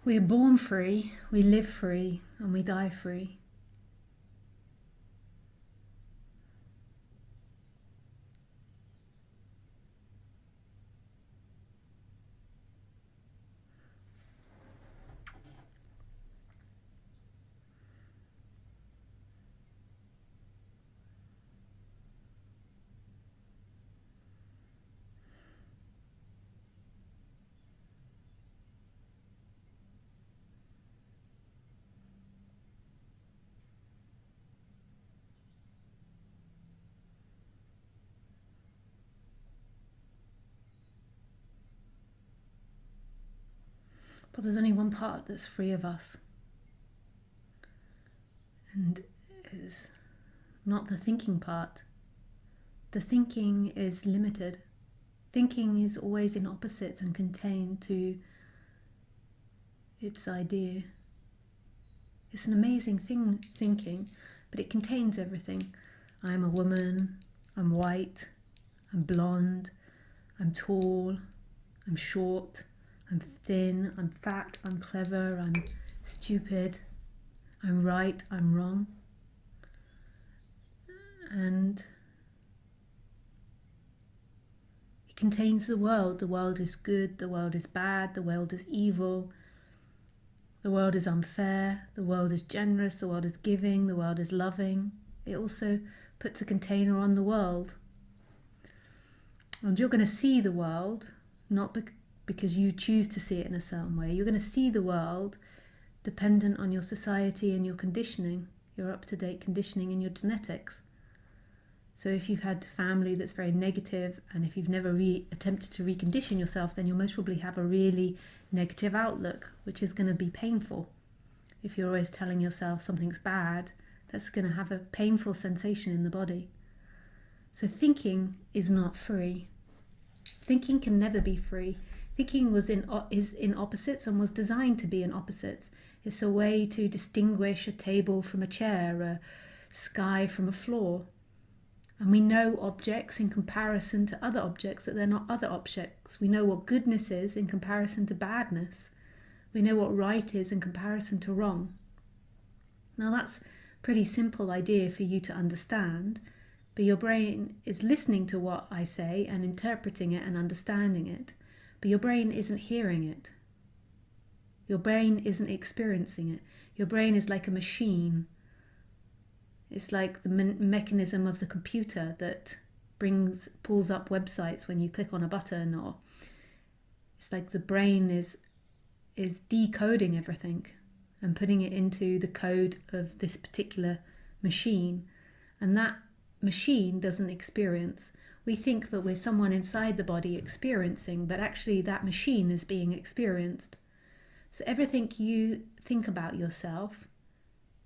We are born free, we live free, and we die free. But there's only one part that's free of us, and it's not the thinking part. The thinking is limited. Thinking is always in opposites and contained to its idea. It's an amazing thing, thinking, but it contains everything. I'm a woman, I'm white, I'm blonde, I'm tall, I'm short, I'm thin, I'm fat, I'm clever, I'm stupid, I'm right, I'm wrong. And it contains the world. The world is good, the world is bad, the world is evil, the world is unfair, the world is generous, the world is giving, the world is loving. It also puts a container on the world. And you're going to see the world, not because you choose to see it in a certain way. You're going to see the world dependent on your society and your conditioning, your up-to-date conditioning and your genetics. So if you've had family that's very negative, and if you've never attempted to recondition yourself, then you'll most probably have a really negative outlook, which is going to be painful. If you're always telling yourself something's bad, that's going to have a painful sensation in the body. So thinking is not free. Thinking can never be free. Thinking is in opposites and was designed to be in opposites. It's a way to distinguish a table from a chair, a sky from a floor. And we know objects in comparison to other objects that they're not other objects. We know what goodness is in comparison to badness. We know what right is in comparison to wrong. Now that's a pretty simple idea for you to understand, but your brain is listening to what I say and interpreting it and understanding it, but your brain isn't hearing it. Your brain isn't experiencing it. Your brain is like a machine. It's like the mechanism of the computer that pulls up websites when you click on a button, or it's like the brain is decoding everything and putting it into the code of this particular machine, and that machine doesn't experience. We think that we're someone inside the body experiencing, but actually that machine is being experienced. So everything you think about yourself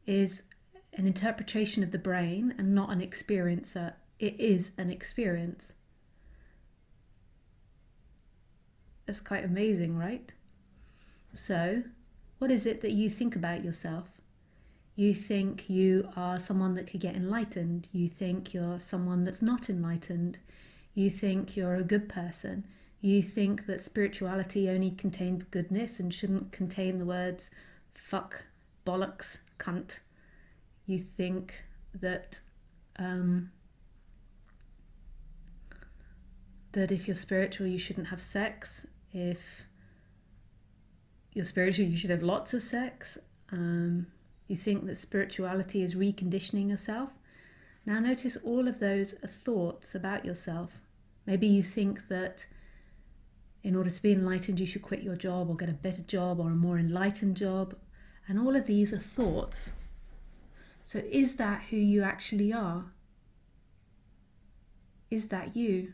is an interpretation of the brain and not an experiencer. It is an experience. That's quite amazing, right? So, what is it that you think about yourself? You think you are someone that could get enlightened. You think you're someone that's not enlightened. You think you're a good person. You think that spirituality only contains goodness and shouldn't contain the words fuck, bollocks, cunt. You think that that if you're spiritual, you shouldn't have sex. If you're spiritual, you should have lots of sex. You think that spirituality is reconditioning yourself. Now notice all of those are thoughts about yourself. Maybe you think that in order to be enlightened, you should quit your job or get a better job or a more enlightened job. And all of these are thoughts. So is that who you actually are? Is that you?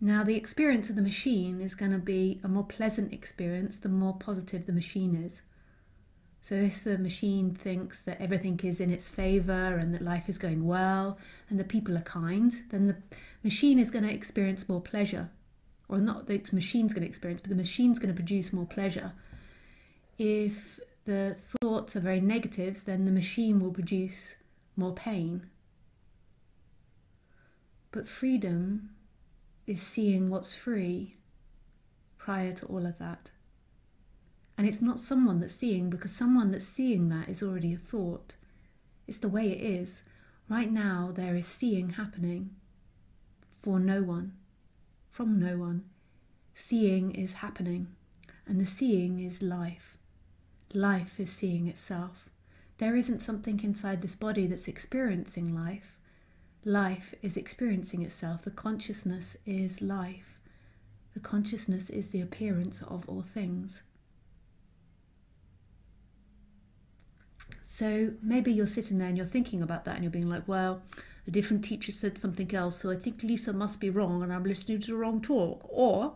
Now the experience of the machine is going to be a more pleasant experience the more positive the machine is. So if the machine thinks that everything is in its favour and that life is going well and that people are kind, then the machine is going to experience more pleasure. Or not the machine's going to experience, but the machine's going to produce more pleasure. If the thoughts are very negative, then the machine will produce more pain. But freedom is seeing what's free prior to all of that. And it's not someone that's seeing, because someone that's seeing that is already a thought. It's the way it is. Right now there is seeing happening for no one, from no one. Seeing is happening, and the seeing is life. Life is seeing itself. There isn't something inside this body that's experiencing life. Life is experiencing itself. The consciousness is life. The consciousness is the appearance of all things. So maybe you're sitting there and you're thinking about that and you're being like, well, a different teacher said something else, so I think Lisa must be wrong and I'm listening to the wrong talk. Or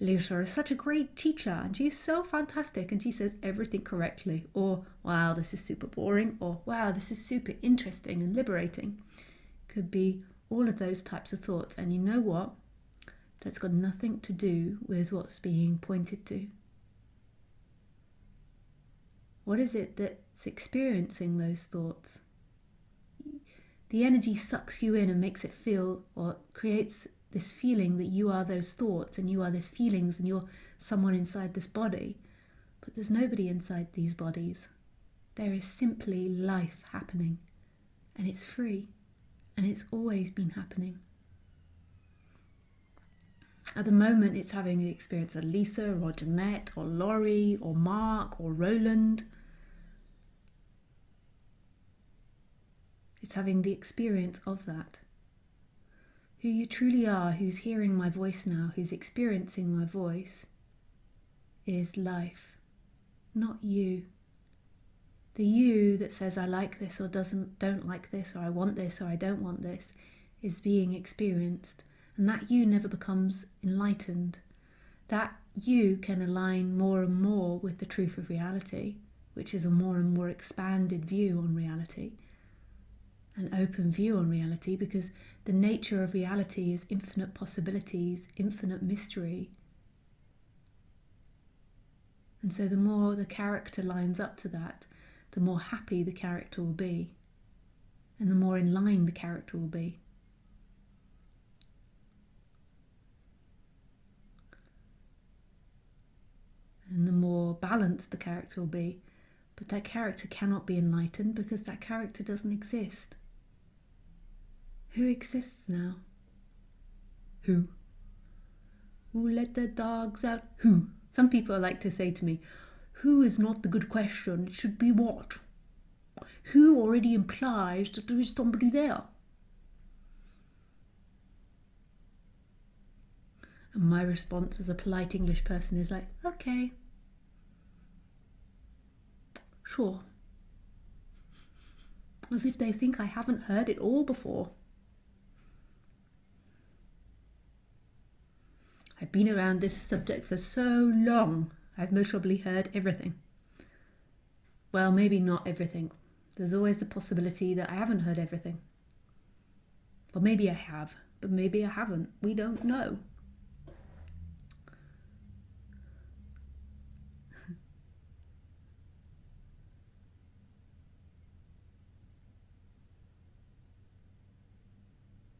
Lisa is such a great teacher and she's so fantastic and she says everything correctly. Or, wow, this is super boring. Or, wow, this is super interesting and liberating. Could be all of those types of thoughts. And you know what? That's got nothing to do with what's being pointed to. What is it that's experiencing those thoughts? The energy sucks you in and makes it feel, or creates this feeling that you are those thoughts and you are these feelings and you're someone inside this body. But there's nobody inside these bodies. There is simply life happening, and it's free, and it's always been happening. At the moment it's having the experience of Lisa or Jeanette or Laurie or Mark or Roland. It's having the experience of that. Who you truly are, who's hearing my voice now, who's experiencing my voice, is life, not you. The you that says I like this or don't like this, or I want this or I don't want this, is being experienced. And that you never becomes enlightened. That you can align more and more with the truth of reality, which is a more and more expanded view on reality, an open view on reality, because the nature of reality is infinite possibilities, infinite mystery. And so the more the character lines up to that, the more happy the character will be, and the more in line the character will be. And the more balanced the character will be. But that character cannot be enlightened because that character doesn't exist. Who exists now? Who? Who let the dogs out? Who? Some people like to say to me, who is not the good question, it should be what? Who already implies that there is somebody there. And my response as a polite English person is like, okay, sure. As if they think I haven't heard it all before. I've been around this subject for so long, I've most probably heard everything. Well, maybe not everything. There's always the possibility that I haven't heard everything. Or maybe I have, but maybe I haven't. We don't know.